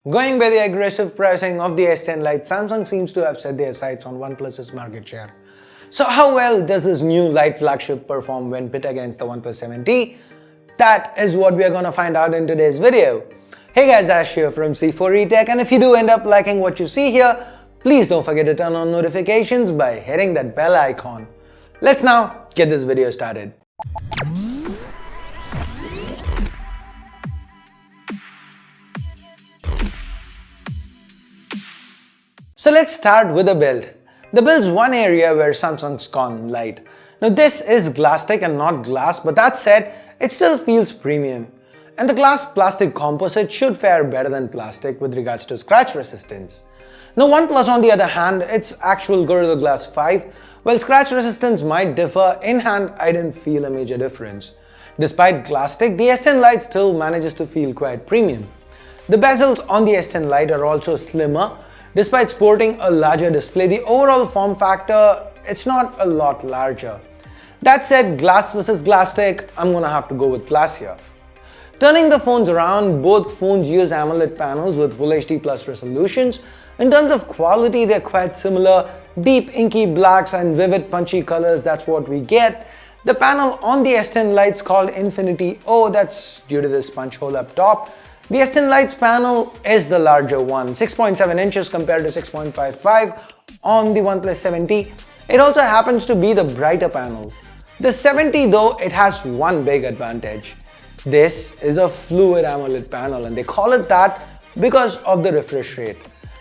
Going by the aggressive pricing of the S10 Lite, Samsung seems to have set their sights on OnePlus's market share. So how well does this new Lite flagship perform when pit against the OnePlus 7T? That is what we are going to find out in today's video. Hey guys, Ash here from C4eTech, and if you do end up liking what you see here, please don't forget to turn on notifications by hitting that bell icon. Let's now get this video started. So let's start with the build. The build's one area where Samsung's gone light. Now this is Glasstic and not glass, but that said, it still feels premium. And the glass plastic composite should fare better than plastic with regards to scratch resistance. Now OnePlus on the other hand, its actual Gorilla Glass 5, while scratch resistance might differ, in hand I didn't feel a major difference. Despite Glasstic, the S10 Lite still manages to feel quite premium. The bezels on the S10 Lite are also slimmer. Despite sporting a larger display, the overall form factor, it's not a lot larger. That said, glass versus Glasstic, I'm gonna have to go with glass here. Turning the phones around, both phones use AMOLED panels with Full HD Plus resolutions. In terms of quality, they're quite similar. Deep inky blacks and vivid punchy colors, that's what we get. The panel on the S10 Lite's called Infinity O, that's due to this punch hole up top. The S10 Lite's panel is the larger one, 6.7 inches compared to 6.55 on the OnePlus 7T. It also happens to be the brighter panel. The 7T though, it has one big advantage. This is a fluid AMOLED panel, and they call it that because of the refresh rate.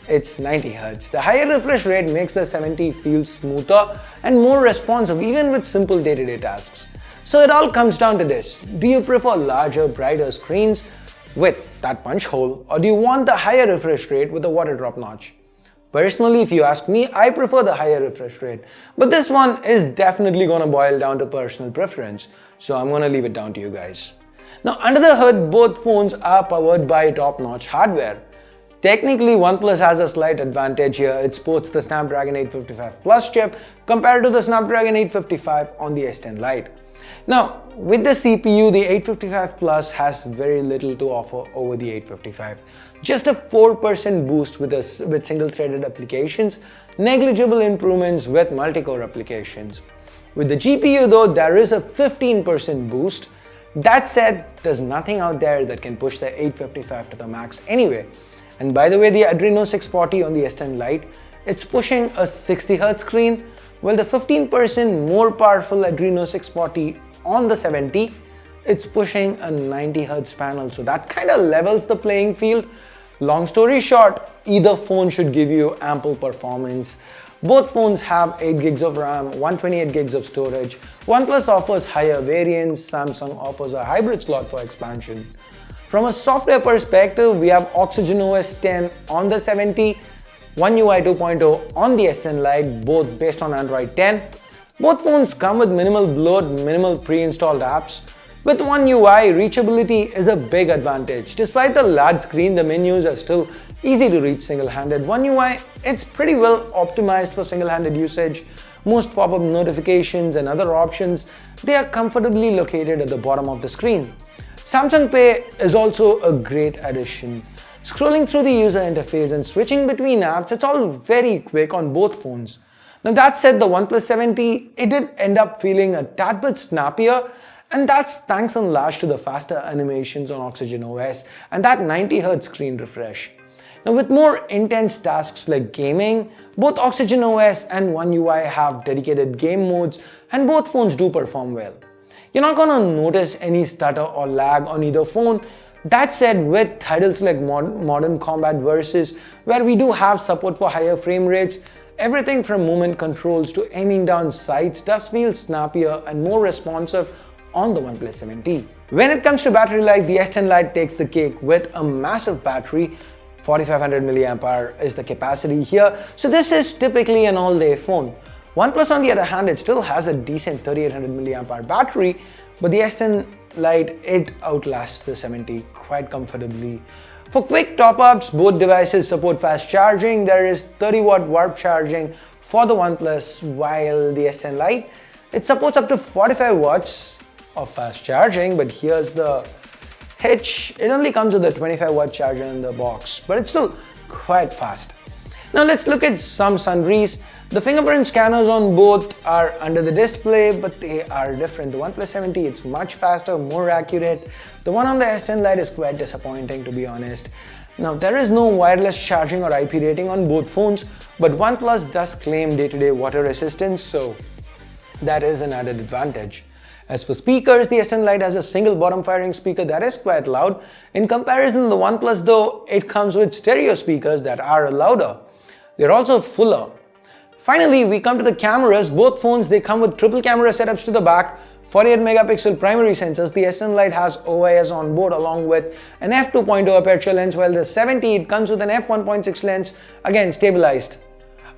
It's 90 Hz. The higher refresh rate makes the 7T feel smoother and more responsive even with simple day-to-day tasks. So it all comes down to this. Do you prefer larger, brighter screens with that punch hole, or do you want the higher refresh rate with a water drop notch? Personally, if you ask me, I prefer the higher refresh rate, but this one is definitely gonna boil down to personal preference, so I'm gonna leave it down to you guys. Now under the hood, both phones are powered by top-notch hardware. Technically, OnePlus has a slight advantage here. It sports the Snapdragon 855 Plus chip compared to the Snapdragon 855 on the S10 Lite. Now, with the CPU, the 855 Plus has very little to offer over the 855. Just a 4% boost with single-threaded applications, negligible improvements with multi-core applications. With the GPU though, there is a 15% boost. That said, there's nothing out there that can push the 855 to the max anyway. And by the way, the Adreno 640 on the S10 Lite, it's pushing a 60 Hz screen, while the 15% more powerful Adreno 640 on the 7T, it's pushing a 90 Hz panel, so that kind of levels the playing field. Long story short, either phone should give you ample performance. Both phones have 8 gigs of RAM, 128 gigs of storage. OnePlus offers higher variants, Samsung offers a hybrid slot for expansion. From a software perspective, we have Oxygen OS 10 on the 7T, One UI 2.0 on the S10 Lite, both based on Android 10. Both phones come with minimal bloat, minimal pre-installed apps. With One UI, reachability is a big advantage. Despite the large screen, the menus are still easy to reach single-handed. One UI, it's pretty well optimized for single-handed usage. Most pop-up notifications and other options, they are comfortably located at the bottom of the screen. Samsung Pay is also a great addition. Scrolling through the user interface and switching between apps, it's all very quick on both phones. Now that said, the OnePlus 7T, it did end up feeling a tad bit snappier, and that's thanks in large to the faster animations on Oxygen OS and that 90 Hz screen refresh. Now with more intense tasks like gaming, both Oxygen OS and One UI have dedicated game modes, and both phones do perform well. You're not gonna notice any stutter or lag on either phone. That said, with titles like Modern Combat Versus, where we do have support for higher frame rates, everything from movement controls to aiming down sights does feel snappier and more responsive on the OnePlus 7T. When it comes to battery life, the S10 Lite takes the cake with a massive battery. 4500 mAh is the capacity here, so this is typically an all-day phone. OnePlus on the other hand, it still has a decent 3800 mAh battery, but the S10 Lite, it outlasts the 7T quite comfortably. For quick top-ups, both devices support fast charging. There is 30-watt warp charging for the OnePlus, while the S10 Lite, it supports up to 45 watts of fast charging, but here's the Hitch, it only comes with a 25-watt charger in the box, but it's still quite fast. Now let's look at some sundries. The fingerprint scanners on both are under the display, but they are different. The OnePlus 7T, it's much faster, more accurate. The one on the S10 Lite is quite disappointing, to be honest. Now there is no wireless charging or IP rating on both phones, but OnePlus does claim day-to-day water resistance, so that is an added advantage. As for speakers, the S10 Lite has a single bottom firing speaker that is quite loud. In comparison to the OnePlus though, it comes with stereo speakers that are louder. They're also fuller. Finally, we come to the cameras. Both phones, they come with triple camera setups to the back, 48 megapixel primary sensors. The S10 Lite has OIS on board along with an f2.0 aperture lens, while the 7T, it comes with an f1.6 lens, again stabilized.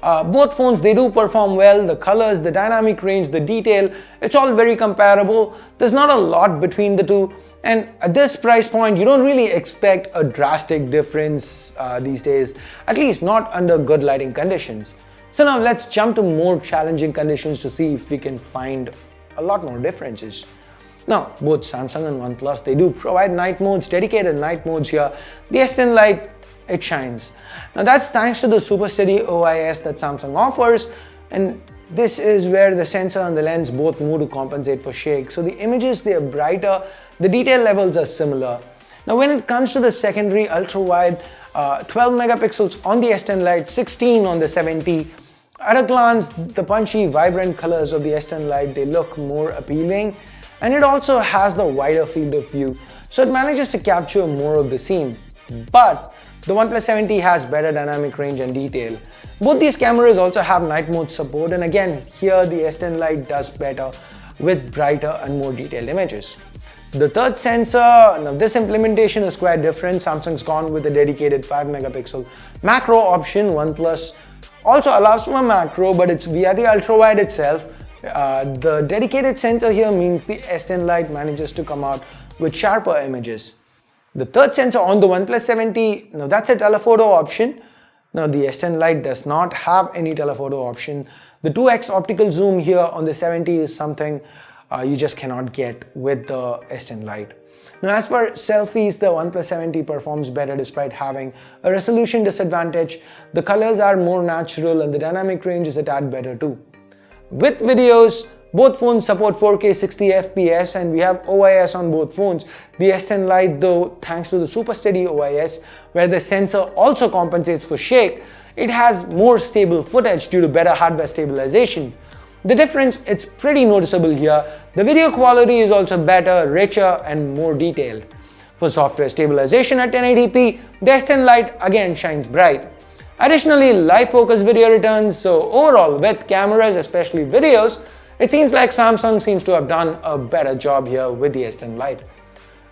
Both phones, they do perform well. The colors, the dynamic range, the detail, it's all very comparable. There's not a lot between the two, and at this price point you don't really expect a drastic difference these days, at least not under good lighting conditions. So now let's jump to more challenging conditions to see if we can find a lot more differences. Now both Samsung and OnePlus, they do provide night modes, dedicated night modes here. The S10 Lite, it shines. Now that's thanks to the super steady OIS that Samsung offers, and this is where the sensor and the lens both move to compensate for shake. So the images, they are brighter, the detail levels are similar. Now when it comes to the secondary ultra-wide, 12 megapixels on the S10 Lite, 16 on the 7T. At a glance, the punchy, vibrant colors of the S10 Lite, they look more appealing, and it also has the wider field of view, so it manages to capture more of the scene. But the OnePlus 7T has better dynamic range and detail. Both these cameras also have night mode support, and again here the S10 Lite does better with brighter and more detailed images. The third sensor, now this implementation is quite different. Samsung's gone with a dedicated 5 megapixel macro option. OnePlus also allows for a macro, but it's via the ultra wide itself. The dedicated sensor here means the S10 Lite manages to come out with sharper images. The third sensor on the OnePlus 7T, now that's a telephoto option. Now the S10 Lite does not have any telephoto option. The 2x optical zoom here on the 7T is something you just cannot get with the S10 Lite. Now as for selfies, the OnePlus 7T performs better despite having a resolution disadvantage. The colors are more natural and the dynamic range is a tad better too. With videos, both phones support 4K 60 FPS and we have OIS on both phones. The S10 Lite though, thanks to the super steady OIS, where the sensor also compensates for shake, it has more stable footage due to better hardware stabilization. The difference, it's pretty noticeable here. The video quality is also better, richer and more detailed. For software stabilization at 1080p, the S10 Lite again shines bright. Additionally, live focus video returns, so overall with cameras, especially videos, it seems like Samsung seems to have done a better job here with the S10 Lite.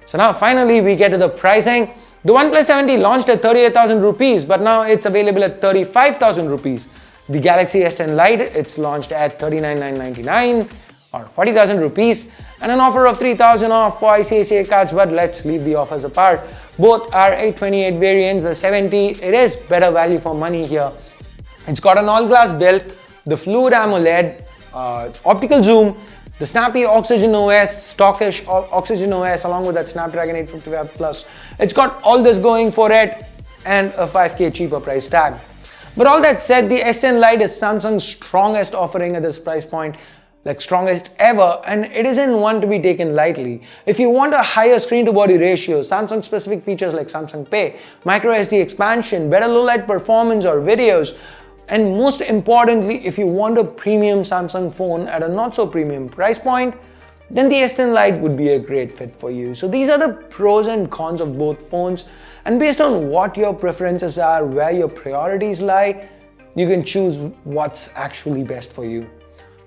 So now finally we get to the pricing. The OnePlus 7T launched at 38,000 rupees, but now it's available at 35,000 rupees. The Galaxy S10 Lite, it's launched at 39,999 or 40,000 rupees, and an offer of 3,000 off for ICICI cards, but let's leave the offers apart. Both are 828 variants. The 7T, it is better value for money here. It's got an all-glass build, the fluid AMOLED, optical zoom, the snappy Oxygen OS, stockish Oxygen OS along with that Snapdragon 855 Plus. It's got all this going for it and a 5K cheaper price tag. But all that said, the S10 Lite is Samsung's strongest offering at this price point, like strongest ever, and it isn't one to be taken lightly. If you want a higher screen to body ratio, Samsung specific features like Samsung Pay, micro SD expansion, better low light performance or videos, and most importantly, if you want a premium Samsung phone at a not so premium price point, then the S10 Lite would be a great fit for you. So these are the pros and cons of both phones, and based on what your preferences are, where your priorities lie, you can choose what's actually best for you.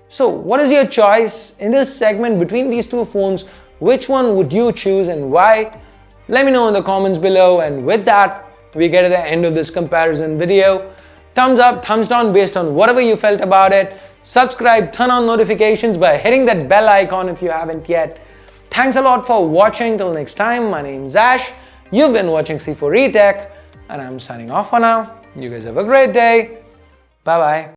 So what is your choice in this segment between these two phones? Which one would you choose and why? Let me know in the comments below, and with that, we get to the end of this comparison video. Thumbs up, thumbs down based on whatever you felt about it. Subscribe, turn on notifications by hitting that bell icon if you haven't yet. Thanks a lot for watching. Till next time, my name's Ash. You've been watching C4E Tech, and I'm signing off for now. You guys have a great day. Bye-bye.